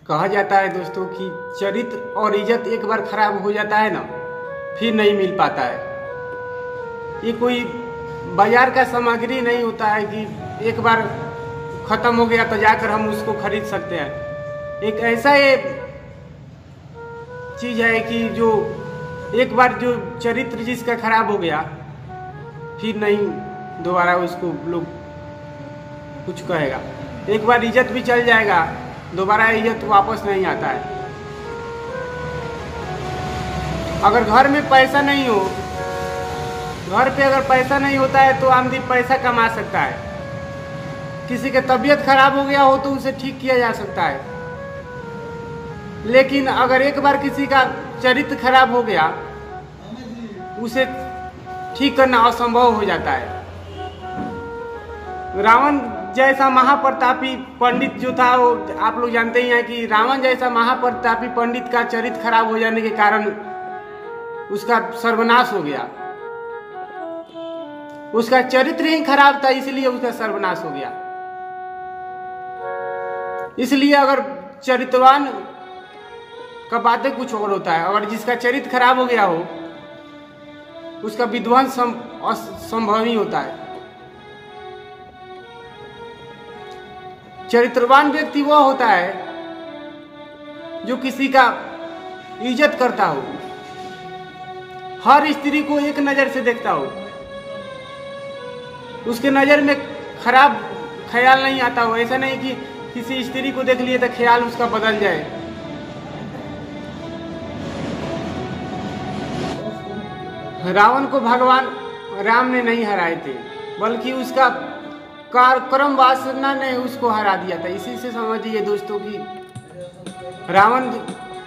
कहा जाता है दोस्तों कि चरित्र और इज्जत एक बार खराब हो जाता है ना, फिर नहीं मिल पाता है। ये कोई बाजार का सामग्री नहीं होता है कि एक बार खत्म हो गया तो जाकर हम उसको खरीद सकते हैं। एक ऐसा ये चीज है कि जो एक बार जो चरित्र जिसका खराब हो गया, फिर नहीं दोबारा उसको लोग कुछ कहेगा। एक बार इज्जत भी चल जाएगा, दोबारा इज्जत वापस नहीं आता है। अगर घर में पैसा नहीं हो, घर पे अगर पैसा नहीं होता है तो आदमी पैसा कमा सकता है। किसी की तबीयत खराब हो गया हो तो उसे ठीक किया जा सकता है, लेकिन अगर एक बार किसी का चरित्र खराब हो गया, उसे ठीक करना असंभव हो जाता है। रावण जैसा महाप्रतापी पंडित जो था, वो आप लोग जानते ही हैं कि रावण जैसा महाप्रतापी पंडित का चरित्र खराब हो जाने के कारण उसका सर्वनाश हो गया। उसका चरित्र ही खराब था, इसलिए उसका सर्वनाश हो गया। इसलिए अगर चरित्रवान का बातें कुछ और होता है, अगर जिसका चरित्र खराब हो गया हो, उसका विध्वंस असंभव ही होता है। चरित्रवान व्यक्ति वह होता है जो किसी का इज्जत करता हो, हर स्त्री को एक नजर से देखता हो, उसके नजर में खराब ख्याल नहीं आता हो। ऐसा नहीं कि किसी स्त्री को देख लिए तो ख्याल उसका बदल जाए। रावण को भगवान राम ने नहीं हराए थे, बल्कि उसका कर्म वासना ने उसको हरा दिया था। इसी से समझिए दोस्तों कि रावण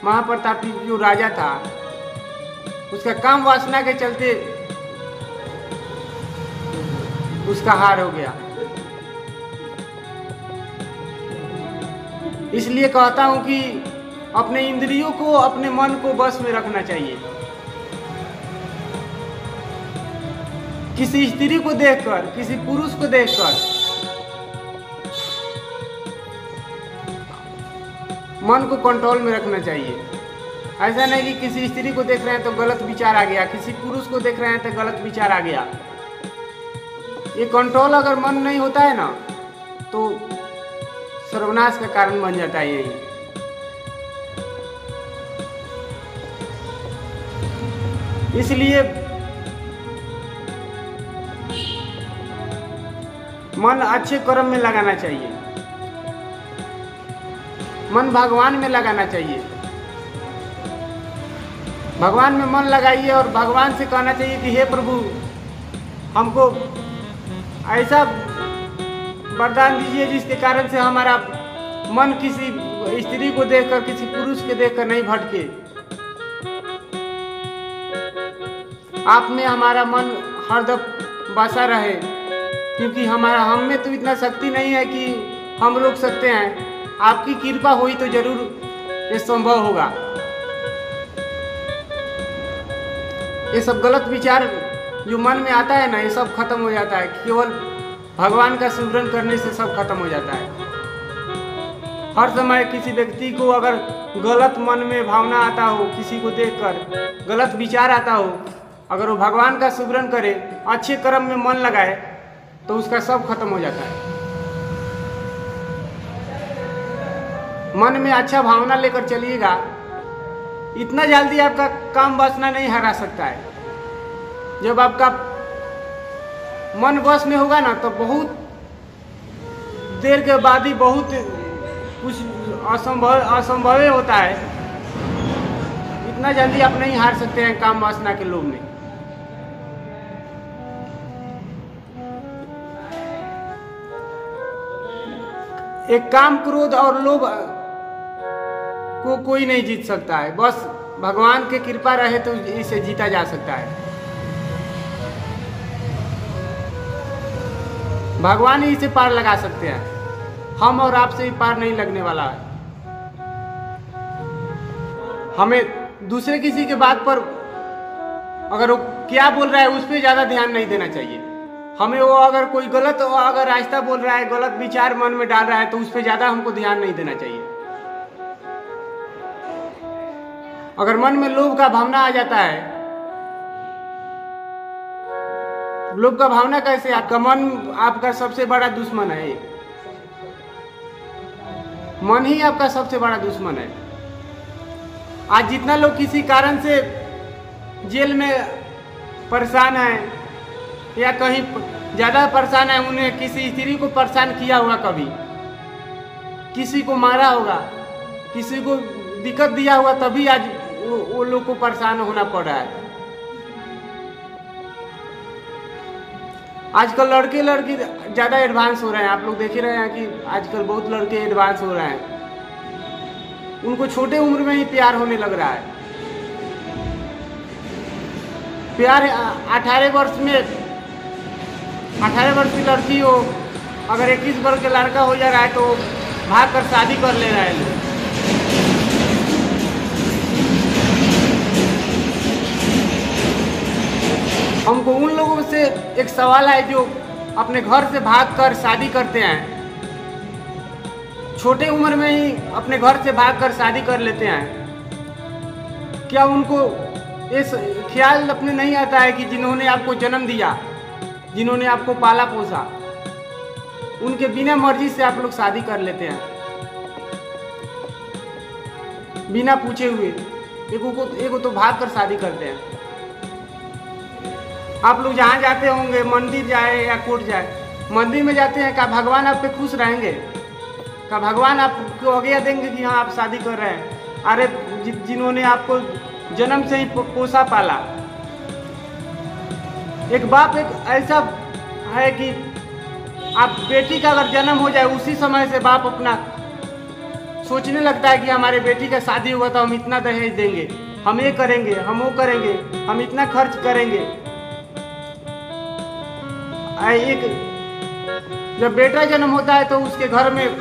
महाप्रतापी जो राजा था, उसका काम वासना के चलते उसका हार हो गया। इसलिए कहता हूं कि अपने इंद्रियों को, अपने मन को बस में रखना चाहिए। किसी स्त्री को देखकर, किसी पुरुष को देखकर मन को कंट्रोल में रखना चाहिए। ऐसा नहीं कि किसी स्त्री को देख रहे हैं तो गलत विचार आ गया, किसी पुरुष को देख रहे हैं तो गलत विचार आ गया। ये कंट्रोल अगर मन नहीं होता है ना, तो सर्वनाश का कारण बन जाता है। यही इसलिए मन अच्छे कर्म में लगाना चाहिए, मन भगवान में लगाना चाहिए। भगवान में मन लगाइए और भगवान से कहना चाहिए कि हे प्रभु, हमको ऐसा वरदान दीजिए जिसके कारण से हमारा मन किसी स्त्री को देखकर, किसी पुरुष को देखकर नहीं भटके। आप में हमारा मन हरदम बसा रहे, क्योंकि हम में तो इतना शक्ति नहीं है कि हम रोक सकते हैं। आपकी कृपा हुई तो जरूर ये संभव होगा। ये सब गलत विचार जो मन में आता है ना, ये सब खत्म हो जाता है। केवल भगवान का सिमरन करने से सब खत्म हो जाता है। हर समय किसी व्यक्ति को अगर गलत मन में भावना आता हो, किसी को देखकर गलत विचार आता हो, अगर वो भगवान का सिमरन करे, अच्छे कर्म में मन लगाए, तो उसका सब खत्म हो जाता है। मन में अच्छा भावना लेकर चलिएगा, इतना जल्दी आपका काम वासना नहीं हरा सकता है। जब आपका मन वश में होगा ना, तो बहुत देर के बाद ही बहुत कुछ असंभव होता है। इतना जल्दी आप नहीं हार सकते हैं काम वासना के लोभ में। एक काम, क्रोध और लोभ को कोई नहीं जीत सकता है। बस भगवान की कृपा रहे तो इसे जीता जा सकता है। भगवान ही इसे पार लगा सकते हैं, हम और आपसे ही पार नहीं लगने वाला है। हमें दूसरे किसी के बात पर अगर वो क्या बोल रहा है उस पर ज्यादा ध्यान नहीं देना चाहिए। हमें वो अगर कोई गलत अगर रास्ता बोल रहा है, गलत विचार मन में डाल रहा है, तो उस पर ज्यादा हमको ध्यान नहीं देना चाहिए। अगर मन में लोभ का भावना आ जाता है, लोभ का भावना कैसे? आपका मन आपका सबसे बड़ा दुश्मन है। मन ही आपका सबसे बड़ा दुश्मन है। आज जितना लोग किसी कारण से जेल में परेशान है या कहीं ज्यादा परेशान है, उन्हें किसी स्त्री को परेशान किया होगा, कभी किसी को मारा होगा, किसी को दिक्कत दिया हुआ, तभी आज वो लोग को परेशान होना पड़ रहा है। आजकल लड़के लड़की ज्यादा एडवांस हो रहे हैं। आप लोग देख ही रहे हैं कि आजकल बहुत लड़के एडवांस हो रहे हैं। उनको छोटे उम्र में ही प्यार होने लग रहा है। प्यार 18 वर्ष में, 18 वर्ष की लड़की हो, अगर 21 वर्ष का लड़का हो जा रहा है तो भाग कर शादी कर ले रहा है लोग। हमको उन लोगों से एक सवाल है जो अपने घर से भागकर शादी करते हैं, छोटे उम्र में ही अपने घर से भागकर शादी कर लेते हैं। क्या उनको इस ख्याल अपने नहीं आता है कि जिन्होंने आपको जन्म दिया, जिन्होंने आपको पाला पोसा, उनके बिना मर्जी से आप लोग शादी कर लेते हैं, बिना पूछे हुए। एगो तो भाग कर शादी करते हैं। आप लोग जहाँ जाते होंगे, मंदिर जाए या कोर्ट जाए, मंदिर में जाते हैं, क्या भगवान आप पे खुश रहेंगे? क्या भगवान आपको आज्ञा देंगे कि हाँ आप शादी कर रहे हैं? अरे जिन्होंने आपको जन्म से ही पोसा पाला। एक बाप एक ऐसा है कि आप बेटी का अगर जन्म हो जाए, उसी समय से बाप अपना सोचने लगता है कि हमारे बेटी का शादी हुआ तो हम इतना दहेज देंगे, हम ये करेंगे, हम वो करेंगे, हम इतना खर्च करेंगे। एक जब बेटा जन्म होता है तो उसके घर में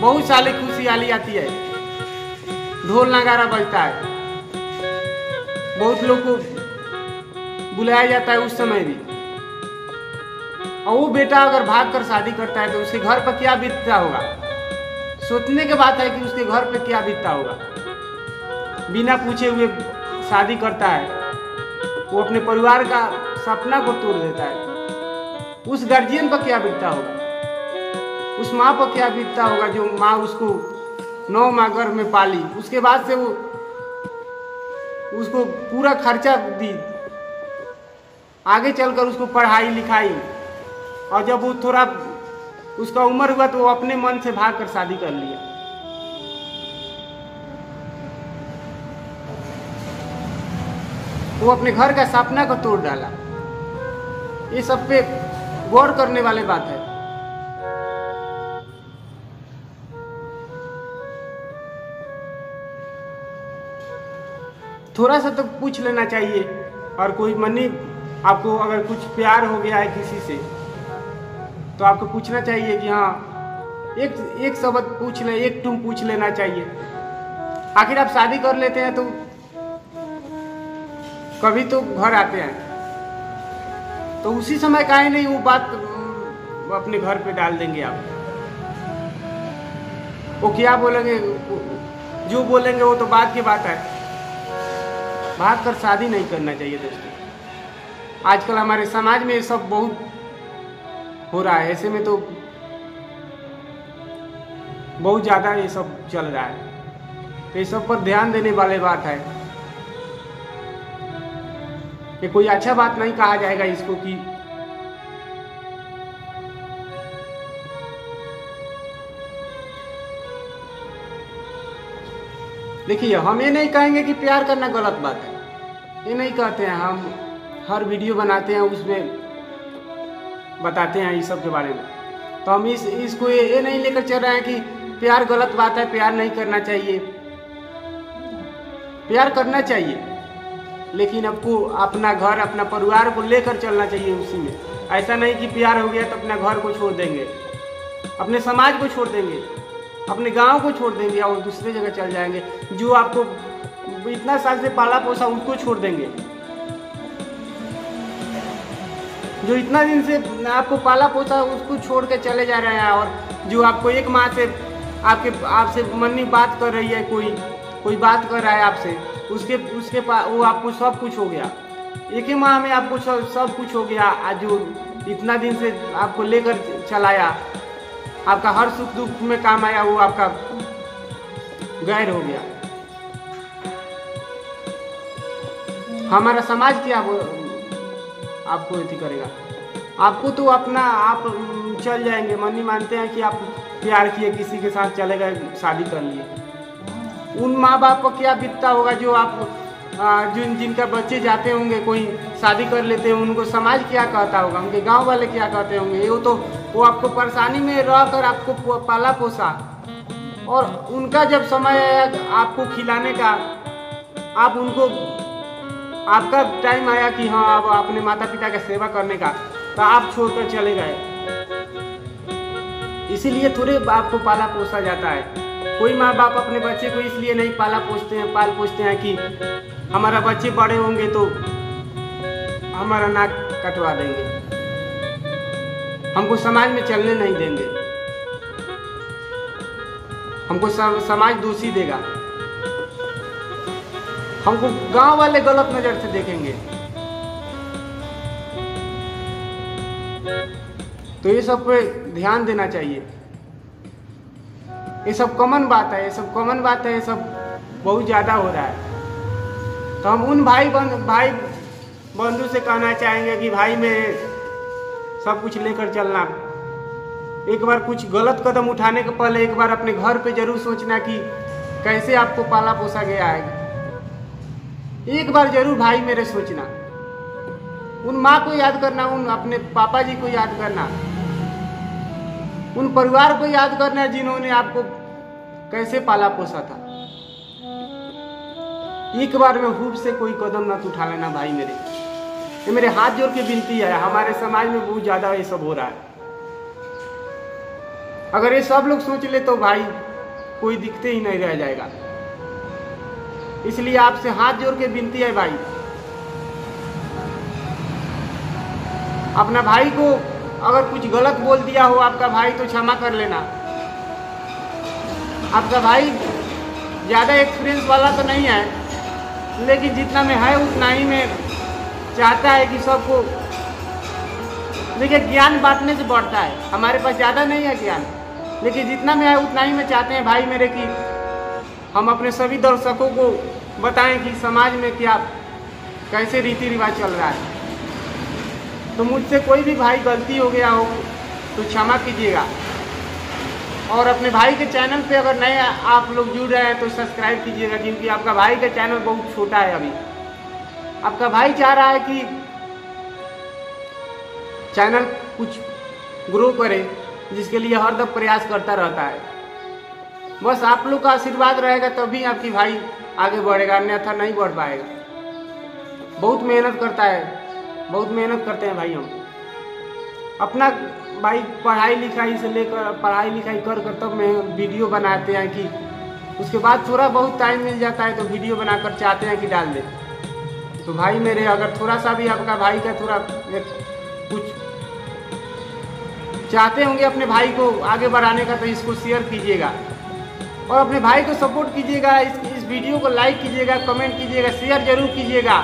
बहुत सारी खुशहाली आती है, ढोल नगारा बजता है, बहुत लोग को बुलाया जाता है उस समय भी। और वो बेटा अगर भाग कर शादी करता है तो उसके घर पर क्या बीतता होगा? सोचने की बात है कि उसके घर पे क्या बीतता होगा। बिना पूछे हुए शादी करता है, वो अपने परिवार का सपना को तोड़ देता है। उस गार्जियन पर क्या बीतता होगा? उस माँ पर क्या बीतता होगा जो माँ उसको 9 माह गर्भ में पाली, उसके बाद से वो उसको पूरा खर्चा दी, आगे चलकर उसको पढ़ाई लिखाई, और जब वो थोड़ा उसका उम्र हुआ तो वो अपने मन से भाग कर शादी कर लिया। वो अपने घर का सपना को तोड़ डाला। ये सब पे गौर करने वाली बात है। थोड़ा सा तो पूछ लेना चाहिए। और कोई मनी आपको अगर कुछ प्यार हो गया है किसी से तो आपको पूछना चाहिए कि हाँ एक शब्द पूछ ले, एक टूम पूछ लेना चाहिए। आखिर आप शादी कर लेते हैं तो कभी तो घर आते हैं, तो उसी समय काहे नहीं वो बात अपने घर पे डाल देंगे आप? वो क्या बोलेंगे, जो बोलेंगे वो तो बात की बात है। भाग कर शादी नहीं करना चाहिए दोस्तों। आजकल हमारे समाज में ये सब बहुत हो रहा है। ऐसे में तो बहुत ज़्यादा ये सब चल रहा है। तो ये सब पर ध्यान देने वाली बात है। कि कोई अच्छा बात नहीं कहा जाएगा इसको कि देखिए, हम ये नहीं कहेंगे कि प्यार करना गलत बात है, ये नहीं कहते हैं। हम हर वीडियो बनाते हैं, उसमें बताते हैं इस सब के बारे में। तो हम इसको ये नहीं लेकर चल रहे हैं कि प्यार गलत बात है, प्यार नहीं करना चाहिए। प्यार करना चाहिए, लेकिन आपको अपना घर, अपना परिवार को लेकर चलना चाहिए उसी में। ऐसा नहीं कि प्यार हो गया तो अपना घर को छोड़ देंगे, अपने समाज को छोड़ देंगे, अपने गांव को छोड़ देंगे और दूसरे जगह चल जाएंगे। जो आपको इतना साल से पाला पोसा उसको छोड़ देंगे, जो इतना दिन से आपको पाला पोसा उसको छोड़ के चले जा रहे हैं। और जो आपको 1 माह से आपसे मनी बात कर रही है, कोई बात कर रहा है आपसे, उसके पास वो आपको सब कुछ हो गया, एक ही माह में आपको सब कुछ हो गया। आज जो इतना दिन से आपको लेकर चलाया, आपका हर सुख दुख में काम आया, वो आपका गैर हो गया। हमारा समाज क्या आपको एथी करेगा? आपको तो अपना आप चल जाएंगे। मन ही मानते हैं कि आप प्यार किए, किसी के साथ चले गए, शादी कर लिए। उन माँ बाप को क्या बीतता होगा जो आप जिनका बच्चे जाते होंगे, कोई शादी कर लेते हैं, उनको समाज क्या कहता होगा, उनके गांव वाले क्या कहते होंगे। वो आपको परेशानी में रहकर आपको पाला पोसा, और उनका जब समय आया आपको खिलाने का, आप उनको आपका टाइम आया कि हाँ अब अपने माता पिता का सेवा करने का, तो आप छोड़कर चले गए। इसीलिए थोड़े आपको पाला पोसा जाता है। कोई माँ बाप अपने बच्चे को इसलिए नहीं पाल पोसते हैं कि हमारा बच्चे बड़े होंगे तो हमारा नाक कटवा देंगे, हमको समाज में चलने नहीं देंगे, हमको समाज दोषी देगा, हमको गांव वाले गलत नजर से देखेंगे। तो ये सब पे ध्यान देना चाहिए। ये सब कॉमन बात है, ये सब कॉमन बात है, ये सब बहुत ज़्यादा हो रहा है। तो हम उन भाई बंधु से कहना चाहेंगे कि भाई मेरे सब कुछ लेकर चलना। एक बार कुछ गलत कदम उठाने के पहले एक बार अपने घर पे जरूर सोचना कि कैसे आपको पाला पोसा गया है। एक बार जरूर भाई मेरे सोचना, उन माँ को याद करना, उन अपने पापा जी को याद करना, उन परिवार को याद करना जिन्होंने आपको कैसे पाला पोसा था। एक बार में हुब से कोई कदम मत उठा लेना भाई मेरे। ये मेरे हाथ जोड़ के विनती है। हमारे समाज में बहुत ज्यादा ये सब हो रहा है। अगर ये सब लोग सोच ले तो भाई कोई दिखते ही नहीं रह जाएगा। इसलिए आपसे हाथ जोड़ के विनती है भाई, अपना भाई को अगर कुछ गलत बोल दिया हो आपका भाई तो क्षमा कर लेना। आपका भाई ज़्यादा एक्सपीरियंस वाला तो नहीं है, लेकिन जितना में है उतना ही में चाहता है कि सबको, देखिए ज्ञान बांटने से बढ़ता है। हमारे पास ज़्यादा नहीं है ज्ञान, लेकिन जितना में है उतना ही में चाहते हैं भाई मेरे कि हम अपने सभी दर्शकों को बताएं कि समाज में क्या कैसे रीति रिवाज चल रहा है। तो मुझसे कोई भी भाई गलती हो गया हो तो क्षमा कीजिएगा। और अपने भाई के चैनल पे अगर नए आप लोग जुड़ रहे हैं तो सब्सक्राइब कीजिएगा, क्योंकि आपका भाई का चैनल बहुत छोटा है अभी। आपका भाई चाह रहा है कि चैनल कुछ ग्रो करे, जिसके लिए हरदम प्रयास करता रहता है। बस आप लोग का आशीर्वाद रहेगा तभी आपकी भाई आगे बढ़ेगा, अन्यथा नहीं बढ़ पाएगा। बहुत मेहनत करता है, बहुत मेहनत करते हैं भाई हम अपना। भाई पढ़ाई लिखाई से लेकर पढ़ाई लिखाई कर तब में वीडियो बनाते हैं कि उसके बाद थोड़ा बहुत टाइम मिल जाता है तो वीडियो बनाकर चाहते हैं कि डाल दें। तो भाई मेरे अगर थोड़ा सा भी आपका भाई का थोड़ा कुछ चाहते होंगे अपने भाई को आगे बढ़ाने का, तो इसको शेयर कीजिएगा और अपने भाई को सपोर्ट कीजिएगा। इस वीडियो को लाइक कीजिएगा, कमेंट कीजिएगा, शेयर जरूर कीजिएगा,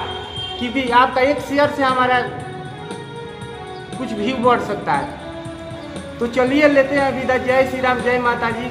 क्योंकि आपका एक शेयर से हमारा कुछ व्यू बढ़ सकता है। तो चलिए लेते हैं विदा। जय श्री राम, जय माता जी।